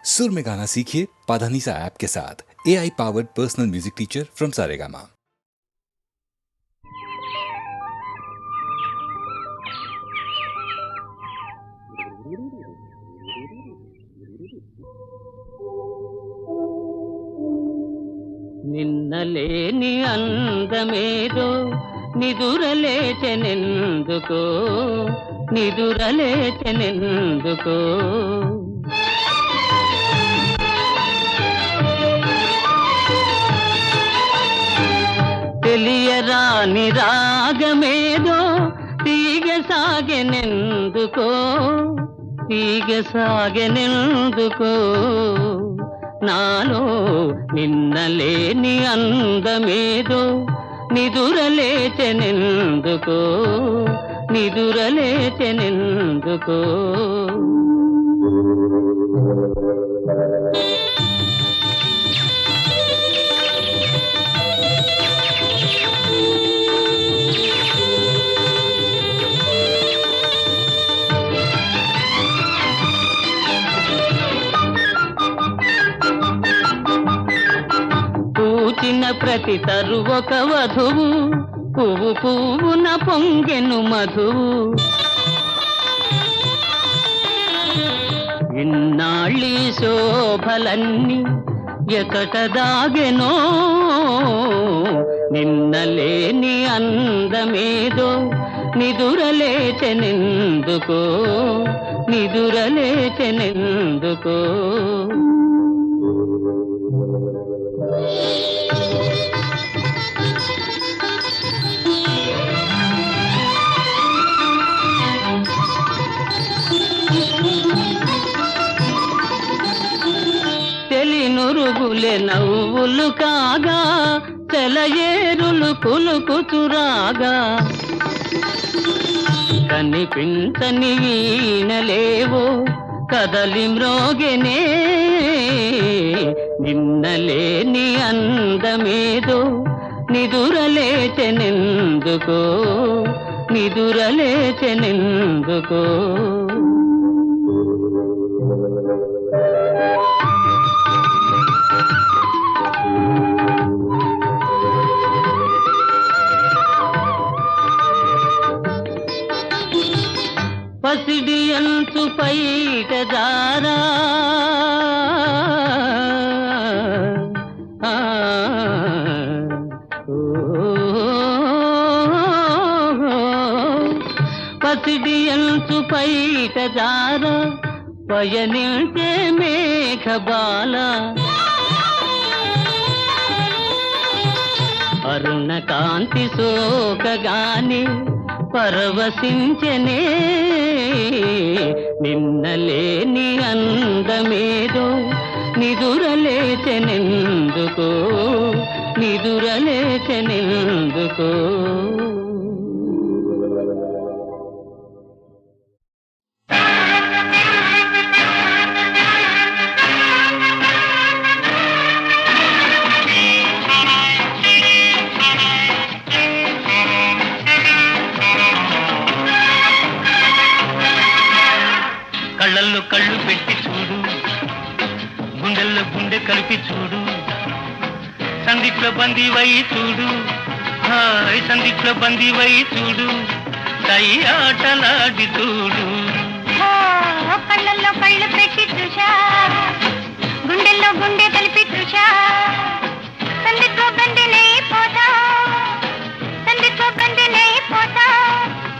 सुर में गाना सीखिए पाधानीसा ऐप के साथ। AI powered personal music teacher from Saregama. నిన్నలేని అందమేదో నిదురలేచెనెందుకో నిదురలేచెనెందుకో తెలియరాని రాగమేదో తీగ సాగెనెందుకో తీగ సాగెనెందుకో నాలో నిన్నలేని అందమేదో నిదురలేచెనెందుకో నిదురలేచెనెందుకో పూచిన ప్రతి తరువొక వధువు పువ్వు పువ్వున పొంగెను మధువు ఇన్నాళ్ళీ శోభలన్నీ ఎకట దాగెనో నిన్నలేని అందమేదో నిదురలేచెనెందుకో నిదురలేచెనెందుకో తెలినురుగులే నవ్వులు కాగా చెలయేరులు కులుకుచురాగా కనిపించని వీణలేవో కదలి మ్రోగెనే నిన్నలేని అందమేదో నిదురలేచెనెందుకో నిదురలేచెనెందుకో పసిడి అంచు పైట దారా పసిడి అంచు పైట దారా పయనించే మేఘబాల అరుణ కాంతి సోకగాని పరవశించెనే నిన్నలేని అందమేదో నిదురలేచెనెందుకో నిదురలేచెనెందుకో కళ్ళల్లో కళ్ళు పెట్టి చూడు, గుండెల్లో గుండె కలిపి చూడు, సందిట్లో బందీవై చూడు, హాయ్ సందిట్లో బందీవై చూడు, దై ఆటలాడి చూడు. కళ్ళల్లో కళ్ళు పెట్టి చూశా, గుండెల్లో గుండె కలిపి చూశా, సందిట్లో బందీనై పోతా, సందిట్లో బందీనై పోతా,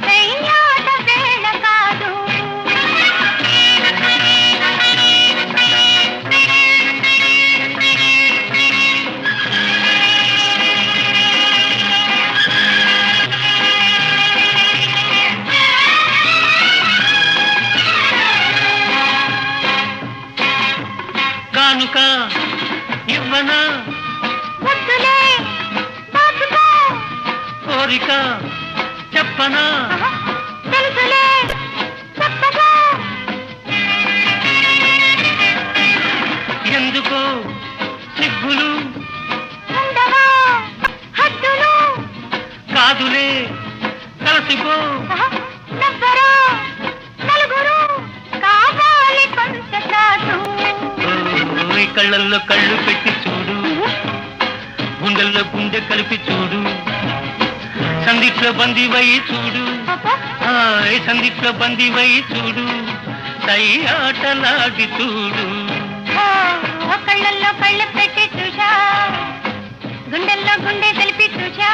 దై ఆట వేళ కాదు. కానుక ఇవ్వనా వద్దులే బాబుగా, కోరిక చెప్పనా తెలుసులే చెప్పగా, ఎందుకో సిగ్గులు ఉండవా హద్దులు, కాదులే కలిసిపో నవ్వరా నలుగురు కావాలి కొంత చాటు. కళ్ళల్లో కళ్ళు పెట్టి చూడు, గుండెల్లో గుండె కలిపి చూడు, సందిట్లో బందీవై చూడు, సందిట్లో బందీవై చూడు, సై ఆటలాడి చూడు. కళ్ళల్లో కళ్ళు పెట్టి చూశా, గుండెల్లో గుండె కలిపి చూశా,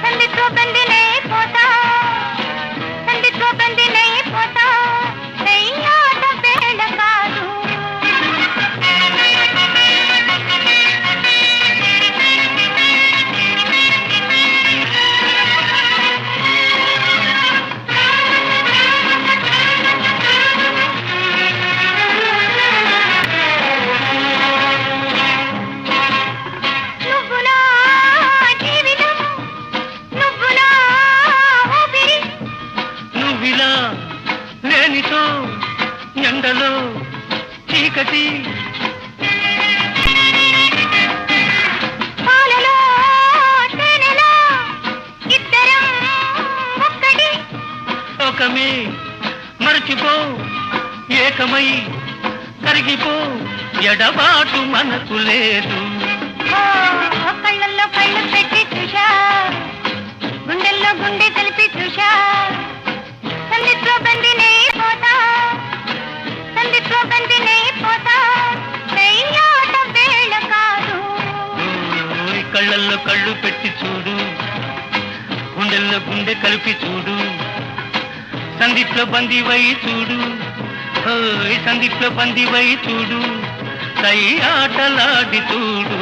సందిట్లో బందినై పోతా, సందిట్లో బందినై పోతా, ఆట వేళ కాదు. ఎండలో చీకటి పాలలో తేనెలో ఇద్దరం ఒక్కటి, ఒకమే మరచిపో, ఏకమై కరిగిపో, ఎడబాటు మనకు లేదు. కళ్ళల్లో కళ్ళు పెట్టి చూశా, గుండెల్లో గుండె కలిపి చూశా, సందిట్లో బందినై పోతా, సందిట్లో బందినై పోతా, ఆట వేళ కాదు. కళ్ళల్లో కళ్ళు పెట్టి చూడు, గుండెల్లో గుండె కలిపి చూడు, సందిట్లో బందీవై చూడు, సందిట్లో బందీవై చూడు, సై ఆటలాడి చూడు.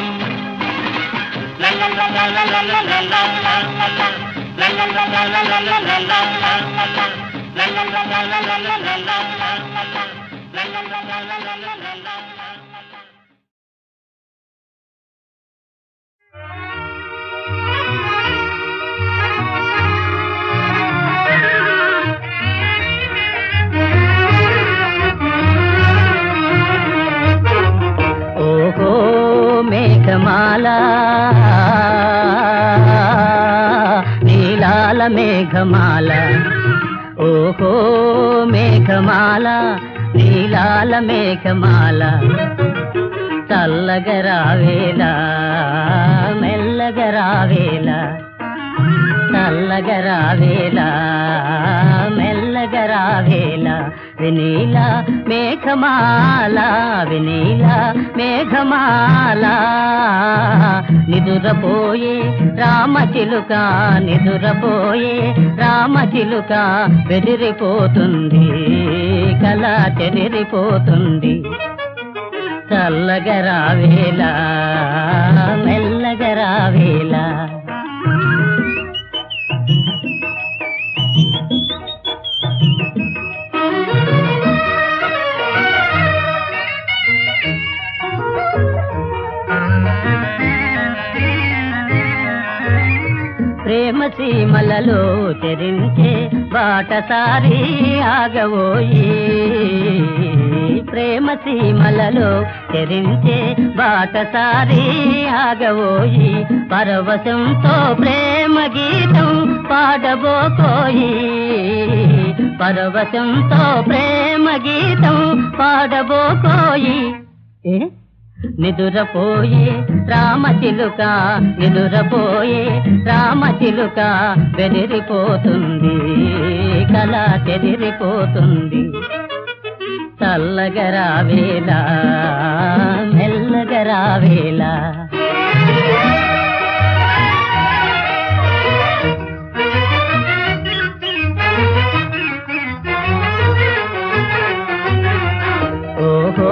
ఓహో మేఘమాల, నీలాల మేఘమాల, ఓహో మేఘమాల, నీలాల మేఘమాల, చల్లగరావేలా మెల్లగరావేలా, చల్లగరావేలా మెల్లగరావేలా, వినీల మేఘమాల, వినీల మేఘమాల, నిదురపోయే రామచిలుక, నిదురపోయే రామచిలుక, బెదిరిపోతుంది కల చెదిరిపోతుంది, చల్లగరావేలా మెల్లగరావేలా. ప్రేమ సీమలలో చెరించే బాటసారి ఆగవోయి, ప్రేమ సీమలలో చెరించే బాటసారి ఆగవోయి, పరవశంతో ప్రేమ గీతం పాడబోకోయి, పరవశంతో ప్రేమ గీతం పాడబోకోయి. నిదురపోయే రామచిలుక, నిదురపోయే రామచిలుక, బెదిరిపోతుంది కల చెదిరిపోతుంది, చల్లగరావేలా మెల్లగరావేలా. ఓహో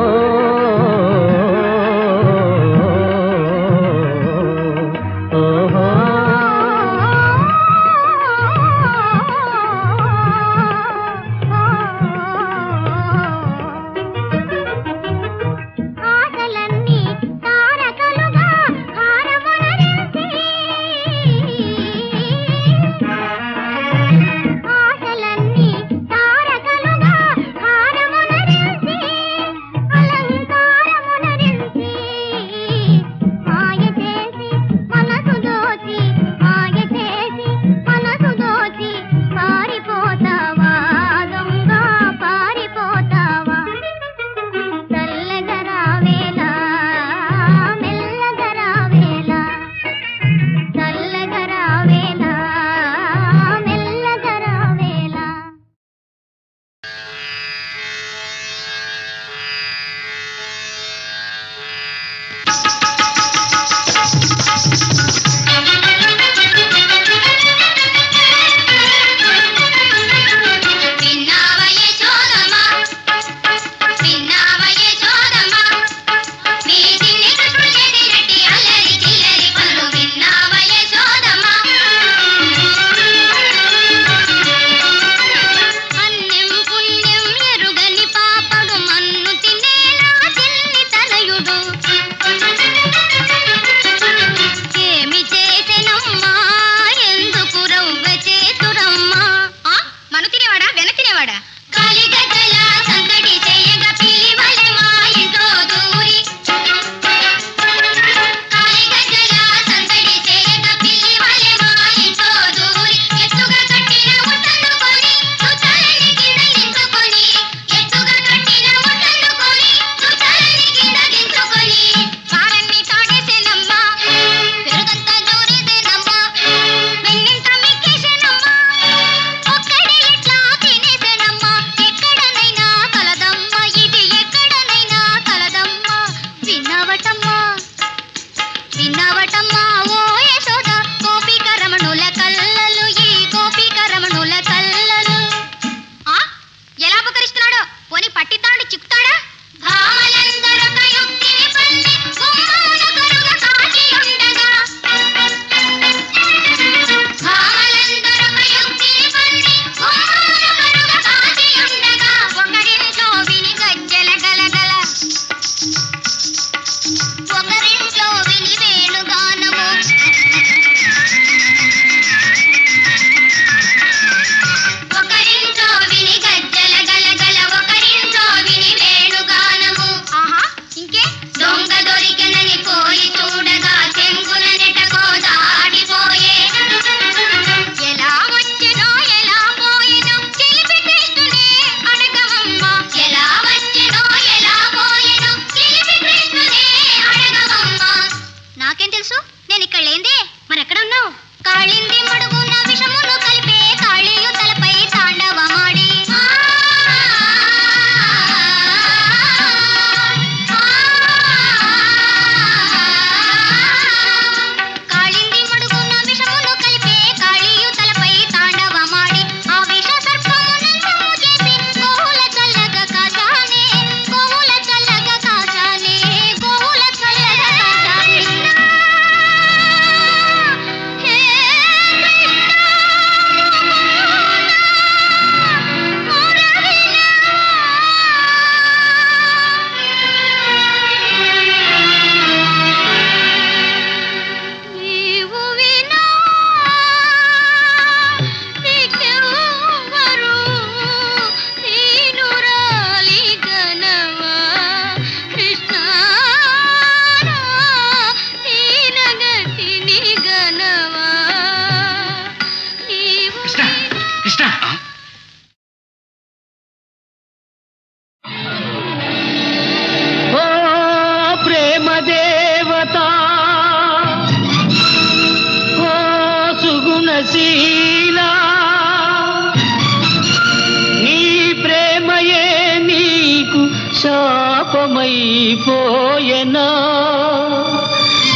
శాపమైపోయెనా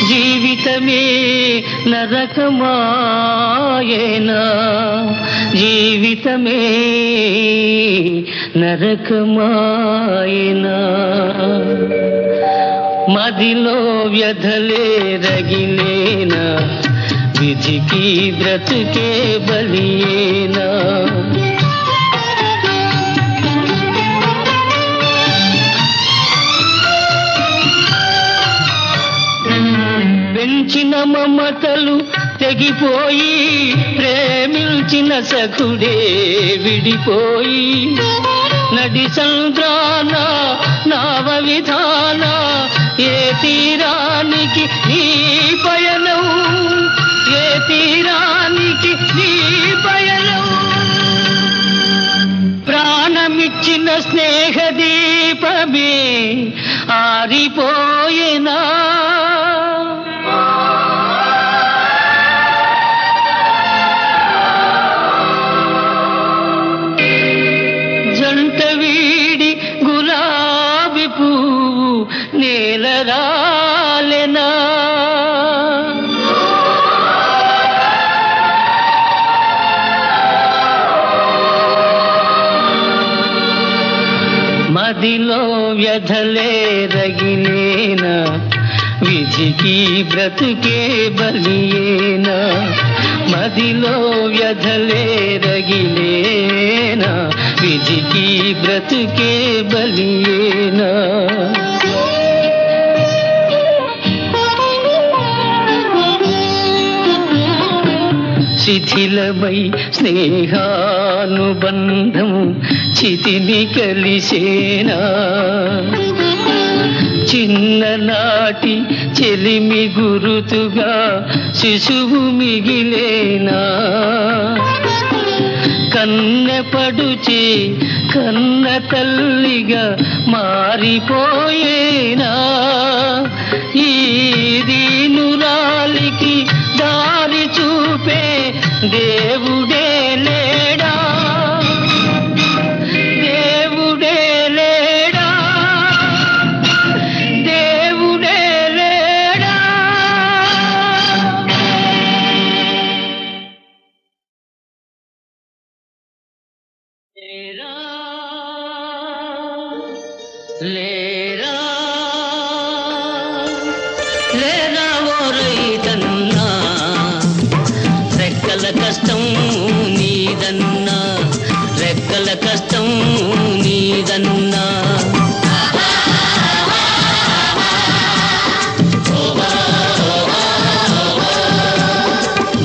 జీవితమే నరకమాయేనా జీవితమే నరకమాయేనా మదిలో వ్యధలే రగిలేనా విధికి బ్రతుకే బలియేనా పెంచిన మమతలు తెగిపోయి ప్రేమించిన సఖుడే విడిపోయి నడి సంద్రాన నావ విధాన ఏ తీరానికి నీ పయనం ఏ తీరానికి నీ పయనం ప్రాణమిచ్చిన స్నేహ దీపమే ఆరిపోయేనా జంట వీడి గులాబీ పువ్వు నేలరాలెనా మదిలో వ్యధలే రగిలేనా విధికి బ్రతుకే బలియేనా మదిలో వ్యధలే రగిలేనా విధికి బ్రతుకే బలియేనా శిథిలమై స్నేహానుబంధం చితిని కలిసేనా చిన్ననాటి చెలిమి గురుతుగా శిశువు మిగిలేనా కన్నెపడుచి కన్న తల్లిగా మారిపోయేనా ఈ దీనురాలికి దారి చూపే దేవుడే లేడా దేవుడే లేడా దేవుడే లేడా లేరా లేరా లేరా ఓ రైతన్నా రెక్కల కష్టం నీదన్నా రెక్కల కష్టం నీదన్నా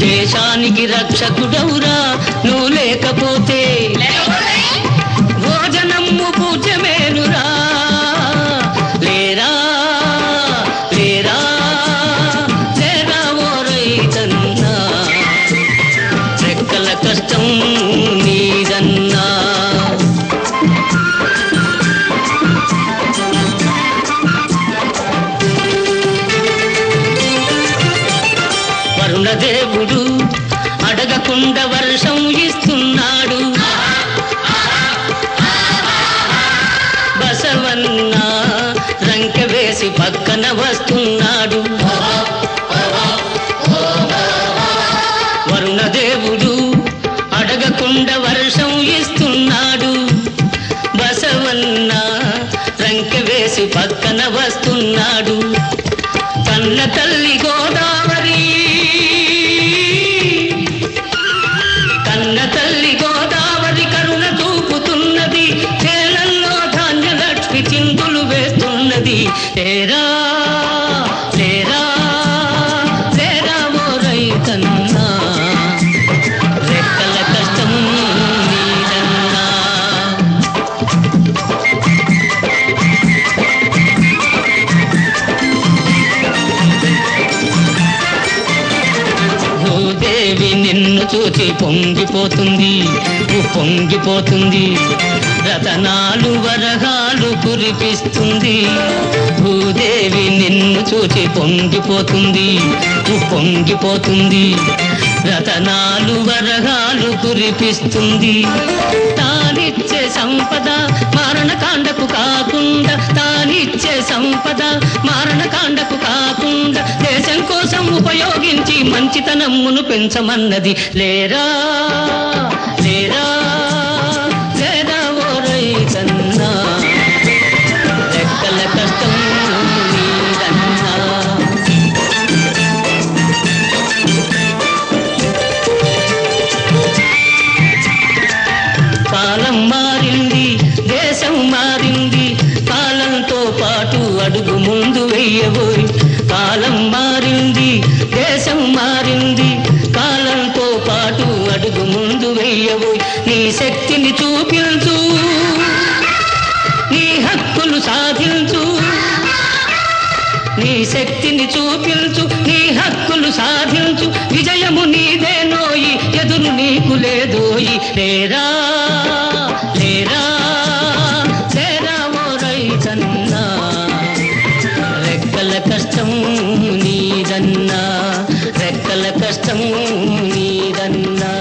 దేశానికి రక్షకుడవురా నువ్వు లేకపోతే భోజనము పూజమేనురా లేరా లేరా లేరా ఓ రైతన్నా రెక్కల కష్టం నీదన్నా వరుణదేవుడు అడగకుండా వర్షం ఇస్తున్నాడు బసవన్న రంక వేసి పక్కన వస్తున్నాడు వరుణదేవుడు అడగకుండా వర్షం ఇస్తున్నాడు బసవన్న రంక వేసి పక్కన వస్తున్నాడు కన్న తల్లి గోదావరి కన్న తల్లి గోదావరి కరుణ చూపుతున్నది చేలల్లో ధాన్యలక్ష్మి చిందులు వేస్తున్నది లేరా లేరా లేరా ఓ రైతన్నా రెక్కల కష్టం నీదన్నా భూదేవి నిన్ను చూచి పొంగిపోతుంది పొంగిపోతుంది రతనాలు వరహాలు కురిపిస్తుంది భూదేవి నిన్ను చూచి పొంగిపోతుంది పొంగిపోతుంది రతనాలు వరహాలు కురిపిస్తుంది. తానిచ్చే సంపద మారణకాండకు కాకుండా, తానిచ్చే సంపద మారణకాండకు కాకుండా, దేశం కోసం ఉపయోగించి మంచితనమును పెంచమన్నది. లేరా లేరా లేరా ఓ రైతన్నా, రెక్కల కష్టం నీదన్నా. కాలం మారింది, దేశం మారింది, కాలంతో పాటు అడుగు ముందు వెయ్యబోయి. కాలం మారింది, దేశం మారింది, కాలంతో పాటు అడుగు ముందు వెయ్యబోయి. నీ శక్తిని చూపించు, నీ హక్కులు సాధించు. నీ శక్తిని చూపించు, నీ హక్కులు సాధించు. విజయము నీదేనోయి, ఎదురు నీకు లేదోయి. లేరా లేరా లేరా ఓ రైతన్నా, రెక్కల కష్టం నీదన్నా, రెక్కల కష్టం నీదన్నా.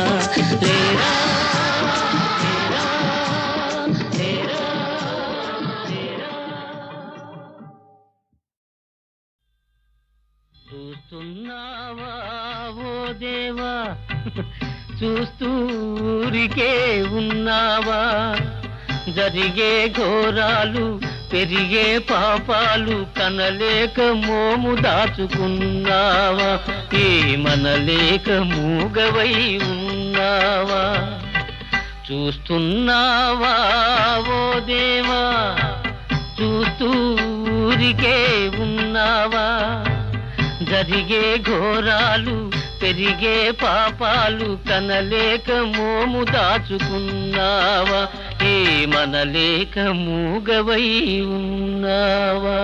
లేరా లేరా లేరా. చూస్తున్నావా ఓ దేవా, చూస్తూరికే ఉన్నావా? జరిగే ఘోరాలు, పెరిగే పాపాలు కనలేక మోము దాచుకున్నావా? ఏమనలేక మూగవై ఉన్నావా? చూస్తున్నావా ఓ దేవా, చూస్తూరికే ఉన్నావా? జరిగే ఘోరాలు, పెరిగే పాపాలు కనలేక మోము దాచుకున్నావా? ఏమనలేక మూగవై ఉన్నావా?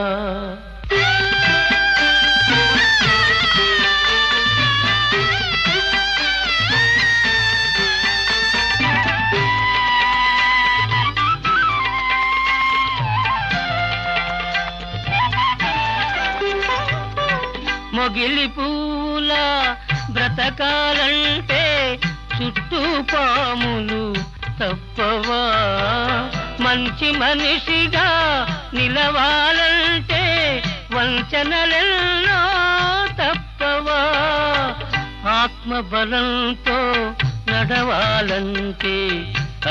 మొగిలి పూల బ్రతకాలంటే చుట్టూ పాములు తప్పవా? మంచి మనిషిగా నిలవాలంటే వంచనలెన్నో తప్పవా? ఆత్మబలంతో నడవాలంటే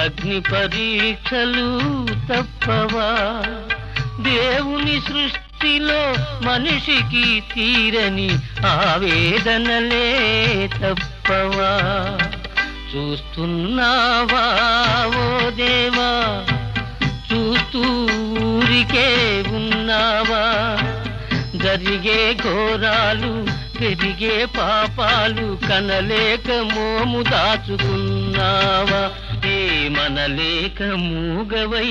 అగ్ని పరీక్షలు తప్పవా? దేవుని సృష్టిలో మనిషికి తీరని ఆవేదనలే తప్పవా? చూస్తున్నావా ఓ దేవా, చూస్తూరికే ఉన్నావా? జరిగే ఘోరాలు, పెరిగే పాపాలు కనలేక మోము దాచుకున్నావా? ఏమనలేక మూగవై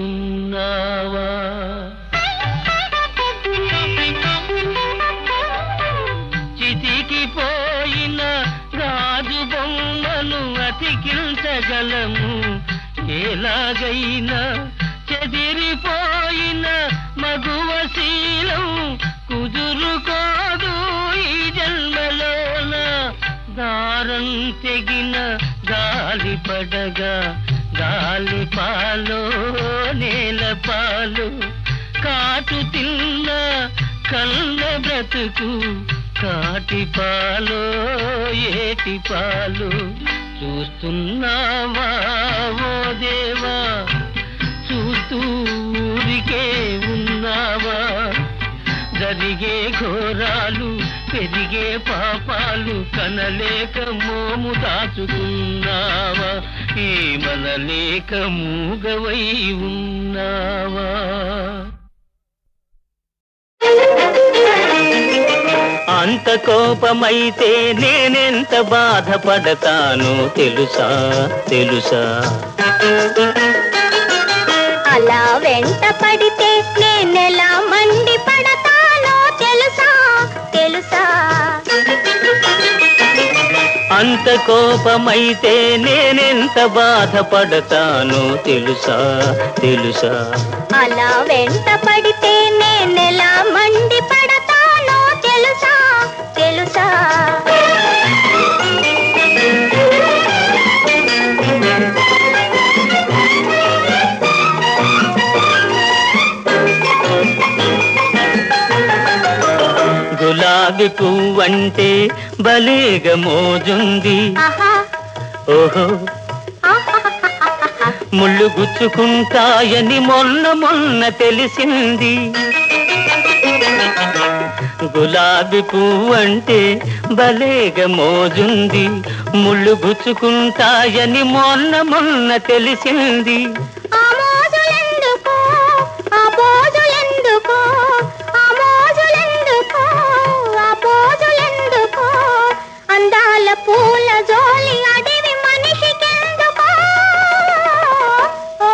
ఉన్నావా? చితికి పోయిన గాజు బొమ్మను అతికించగలము, ఎలాగైనా చెదిరిపోయిన మగువ శీలం కుదురుకోదు ఈ జన్మలోన. దారం తెగిన గాలి పడగా గాలి పాలో నేల పాలు, కాటు తిన్న కళ్ళ బ్రతుకు కాటి పాలో ఏటి పాలు. చూస్తున్నావా ఓ దేవా, చూస్తూరికే ఉన్నావా? జరిగే ఘోరాలు, పెరిగే పాపాలు కనలేక మోము దాచుకున్నావా? ఏమనలేక మూగవై ఉన్నావా? అంత కోపమైతే నేనెంత బాధపడతానో తెలుసా తెలుసా? అలా వెంట పడితే నేనెలా మండి పడతానో తెలుసా తెలుసా? అంత కోపమైతే నేనెంత బాధపడతానో తెలుసా తెలుసా? అలా వెంట పడితే నేనెలా మండి పడతానో తెలుసా తెలుసా? గులాబీ పువ్వంటే భలేగా మోజుంది. ఆహా ఓహో ఆహాహాహాహా. ముళ్ళు గుచ్చుకుంటాయని మొన్న తెలిసింది. గులాబీ పువ్వంటే భలేగా మోజుంది, ముళ్ళు గుచ్చుకుంటాయని మొన్న తెలిసింది. ఆ మోజులెందుకో ఆ పోజులెందుకో ఆ మోజులెందుకో ఆ పోజులెందుకో అందాల పూల జోలి అడివి మనిషికెందుకో ఓ.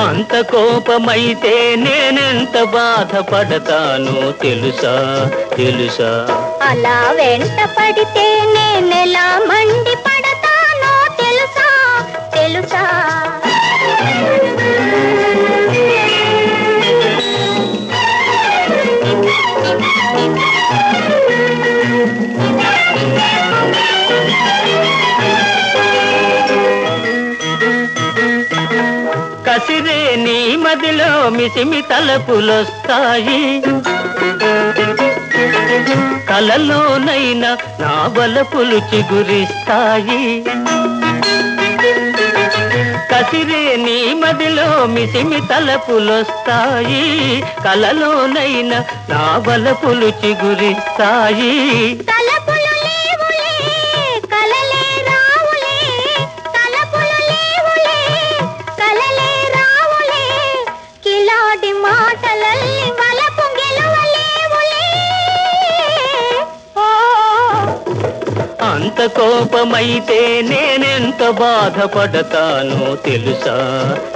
అంత కోపమైతే నేనెంత బాధపడతానో తెలుసా తెలుసా. అలా వెంట పడితే నేనెలా మండి పడతానో తెలుసా తెలుసా. కసిరే నీ మదిలో మిసిమి తలపులొస్తాయి, కలలోనైనా నా వలపులు చిగురిస్తాయి. కసిరే నీ మదిలో మిసిమి తలపులొస్తాయి, కలలోనైనా నా వలపులు చిగురిస్తాయి. తలపులు లేవులే కలలే రావులే తలపులు లేవులే కలలే రావులే కిలాడి మాటలల్లి వలపు గెలువలేవులే ఓ. అంత కోపమైతే నేనెంత బాధపడతానో తెలుసా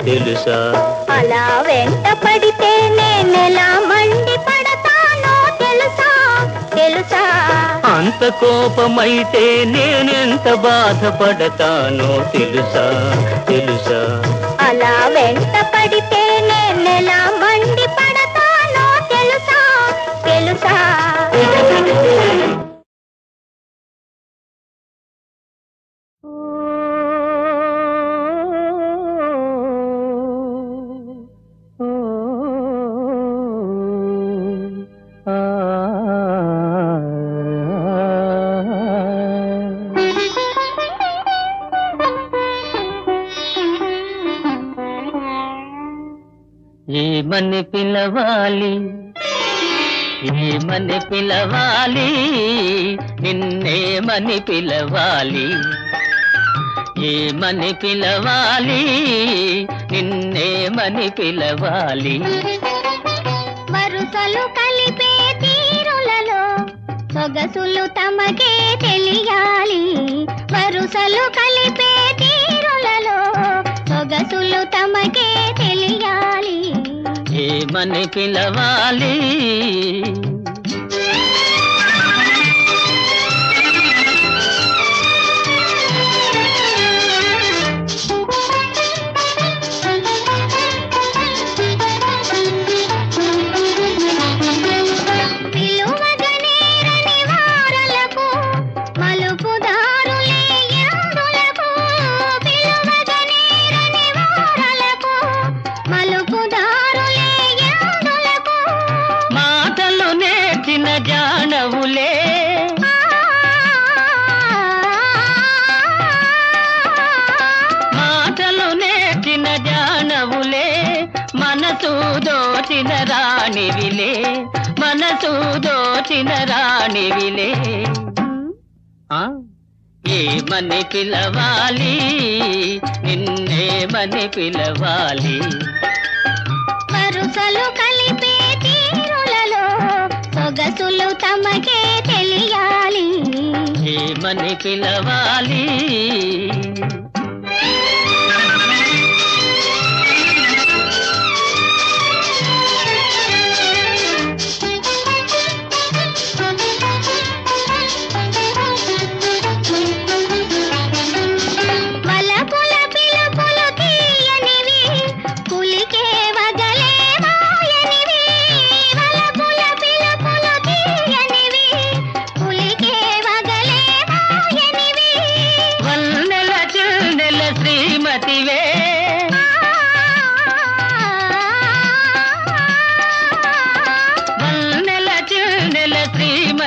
తెలుసా. అలా వెంట పడితే నేనెలా మండి పడతానో తెలుసా తెలుసా. అంత కోపమైతే నేనెంత బాధపడతానో తెలుసా తెలుసా. అలా వెంట పడితే నేనెలా మండి పడతానో తెలుసా తెలుసా. ఏమని పిలవాలి ఏమని పిలవాలి నిన్నేమని పిలవాలి, ఏమని పిలవాలి నిన్నేమని పిలవాలి. వరుసలు కలిపే తీరులలో సొగసులు తమకే తెలియాలి. వరుసలు కలిపే తీరులలో సొగసులు తమకే తెలియాలి. ఏమని పిలవాలి పిలువగనేరని వారలకు మలుపుదారులే ఎందులకు. పిలువగనేరని వారలకు మలుపుదారులే ఎందులకు. మాటలు నేర్చిన జానవులే, మాటలు నేర్చిన జానవులే, మనసు దోచిన రాణివిలే, మనసు దోచిన రాణివిలే. ఆ? ఏమని పిలవాలి నిన్నేమని పిలవాలి. వరుసలు కలిపే తీరులలో సొగసులు తమకే తెలియాలి. ఏమని పిలవాలి వలపుల పిలుపులు తీయనివి పులికే వగలే మాయనివి. వలపుల పిలుపులు తీయనివి పులికే వగలే మాయనివి. వన్నెల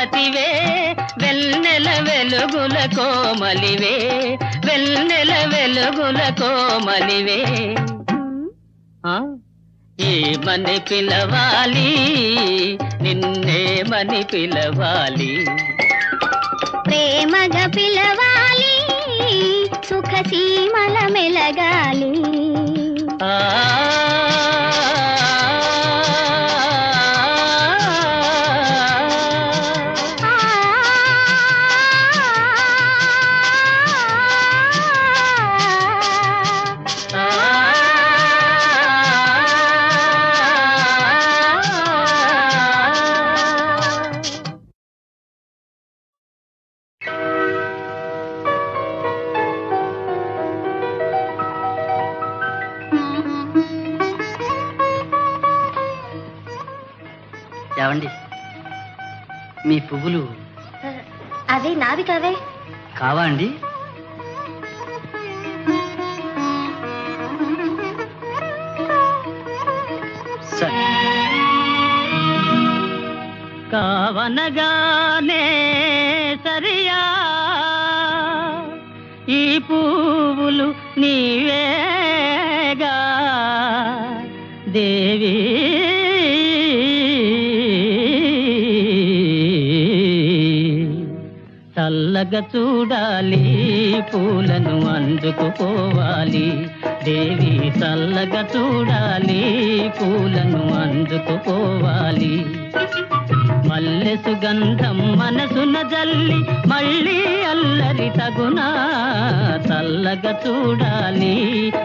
యువతివే వెన్నెల వెలుగుల కోమలివే వెన్నెల వెలుగుల కోమలివే ఏమని పిలవాలి నిన్నేమని పిలవాలి ప్రేమగా పిలవాలి సుఖ సీమల మెలగాలి ఆ ఏవండి మీ పువ్వులు అవి నావి కావే కావా అండి? సరే. కావనగానే సరియా ఈ పువ్వులు నీవేగా దేవి చల్లగా చూడాలి పూలను అందుకుపోవాలి దేవి చల్లగా చూడాలి పూలను అందుకుపోవాలి మల్లె సుగంధం మనసున జల్లి మళ్ళీ అల్లరి తగునా చల్లగా చూడాలి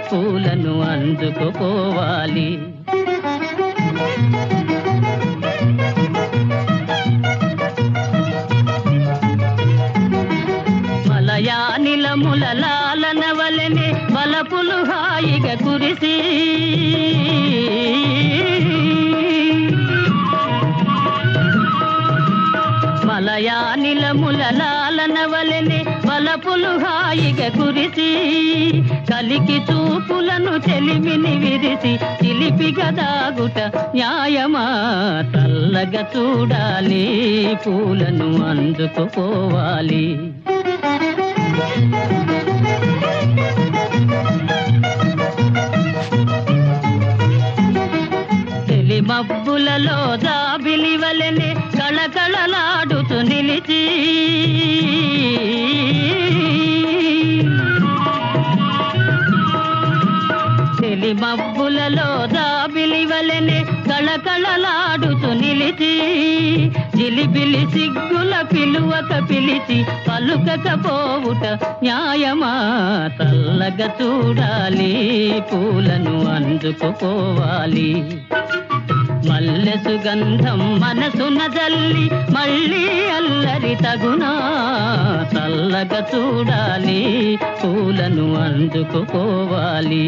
పూలను అందుకుపోవాలి మలయానిలముల లాలన వలెనే వలపులు హాయిగా కురిసి మలయానిలముల లాలన వలెనే వలపులు హాయిగా కురిసి కలికి చూపులను చెలిమిని విరిసి చిలిపిగా దాగుట న్యాయమా చల్లగా చూడాలి పూలను అందుకుపోవాలి చెలి మబ్బులలో జాబిలి వలెనే కళకళలాడుతూ నిలిచి చెలి మబ్బులలో జాబిలి వలెనే కళకళలాడుతూ నిలిచి జిలిబిలి సిగ్గుల పిలువక పిలిచి పలుకకపోవుట న్యాయమా చల్లగా చూడాలి పూలను అందుకుపోవాలి మల్లె సుగంధం మనసున జల్లి మళ్ళీ అల్లరి తగునా చల్లగా చూడాలి పూలను అందుకుపోవాలి